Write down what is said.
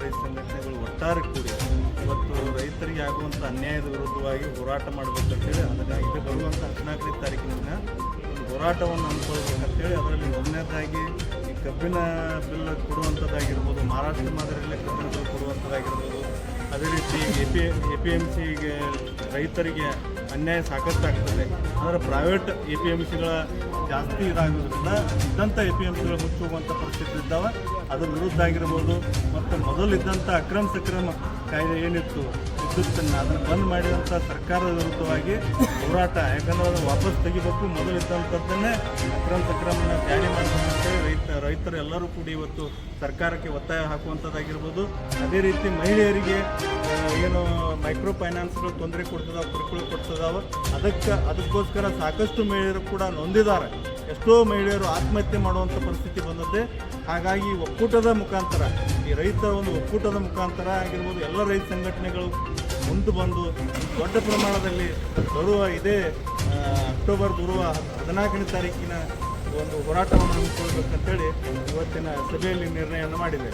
ರೈತ ಸಂಘಟನೆಗಳು ಒಟ್ಟಾರೆ ಕೂಡಿ ಇವತ್ತು ರೈತರಿಗೆ ಆಗುವಂಥ ಅನ್ಯಾಯದ ವಿರುದ್ಧವಾಗಿ ಹೋರಾಟ ಮಾಡಬೇಕಂತೇಳಿ ಅದನ್ನು ಇದು ಬರುವಂಥ 14ನೇ ತಾರೀಕಿನ ದಿನ ಒಂದು ಹೋರಾಟವನ್ನು ಹಮ್ಮಿಕೊಳ್ಬೇಕಂತೇಳಿ ಅದರಲ್ಲಿ ಮೊದಲನೇದಾಗಿ ಈ ಕಬ್ಬಿನ ಬಿಲ್ ಕೊಡುವಂಥದ್ದಾಗಿರ್ಬೋದು, ಮಹಾರಾಷ್ಟ್ರ ಮಾದರಿಯಲ್ಲೇ ಕಬ್ಬಿನ ಬಿಲ್ ಕೊಡುವಂಥದ್ದಾಗಿರ್ಬೋದು, ಅದೇ ರೀತಿ APMC ರೈತರಿಗೆ ಅನ್ಯಾಯ ಸಾಕಷ್ಟು ಆಗ್ತದೆ. ಆದರೆ ಪ್ರೈವೇಟ್ APMCಗಳ ಜಾಸ್ತಿ ಇದಾಗೋದ್ರಿಂದ ಇದ್ದಂಥ APMCಗಳು ಮುಚ್ಚುವಂಥ ಪರಿಸ್ಥಿತಿ ಇದ್ದಾವೆ. ಅದ್ರ ವಿರುದ್ಧ ಆಗಿರ್ಬೋದು ಮತ್ತು ಮೊದಲಿದ್ದಂಥ ಅಕ್ರಮ ಸಕ್ರಮ ಕಾಯ್ದೆ ಏನಿತ್ತು ವಿದ್ಯುತ್ತನ್ನು ಅದನ್ನು ಬಂದ್ ಮಾಡಿದಂಥ ಸರ್ಕಾರದ ವಿರುದ್ಧವಾಗಿ ಹೋರಾಟ, ಯಾಕಂದರೆ ಅದನ್ನು ವಾಪಸ್ ತೆಗಿಬೇಕು, ಮೊದಲಿದ್ದಂಥದ್ದನ್ನೇ ಅಕ್ರಮ ಸಕ್ರಮನ ಜಾರಿ ಮಾಡಬೇಕಂತೇಳಿ ರೈತರು ಎಲ್ಲರೂ ಕೂಡಿ ಇವತ್ತು ಸರ್ಕಾರಕ್ಕೆ ಒತ್ತಾಯ ಹಾಕುವಂಥದ್ದಾಗಿರ್ಬೋದು. ಅದೇ ರೀತಿ ಮಹಿಳೆಯರಿಗೆ ಏನು ಮೈಕ್ರೋ ಫೈನಾನ್ಸ್ಗಳು ತೊಂದರೆ ಕೊಡ್ತದಾವೆ, ಕಿರುಕುಳ ಕೊಡ್ತದಾವೆ, ಅದಕ್ಕೋಸ್ಕರ ಸಾಕಷ್ಟು ಮಹಿಳೆಯರು ಕೂಡ ನೊಂದಿದ್ದಾರೆ. ಎಷ್ಟೋ ಮಹಿಳೆಯರು ಆತ್ಮಹತ್ಯೆ ಮಾಡುವಂಥ ಪರಿಸ್ಥಿತಿ ಬಂದದ್ದೇ. ಹಾಗಾಗಿ ಒಕ್ಕೂಟದ ಮುಖಾಂತರ, ಈ ರೈತರ ಒಂದು ಒಕ್ಕೂಟದ ಮುಖಾಂತರ ಆಗಿರ್ಬೋದು, ಎಲ್ಲ ರೈತ ಸಂಘಟನೆಗಳು ಮುಂದೆ ಬಂದು ದೊಡ್ಡ ಪ್ರಮಾಣದಲ್ಲಿ ಬರುವ ಅಕ್ಟೋಬರ್ 14ನೇ ತಾರೀಕಿನ ಒಂದು ಹೋರಾಟವನ್ನು ಹಮ್ಮಿಕೊಳ್ಬೇಕಂತೇಳಿ ಇವತ್ತಿನ ಸಭೆಯಲ್ಲಿ ನಿರ್ಣಯವನ್ನು ಮಾಡಿದೆ.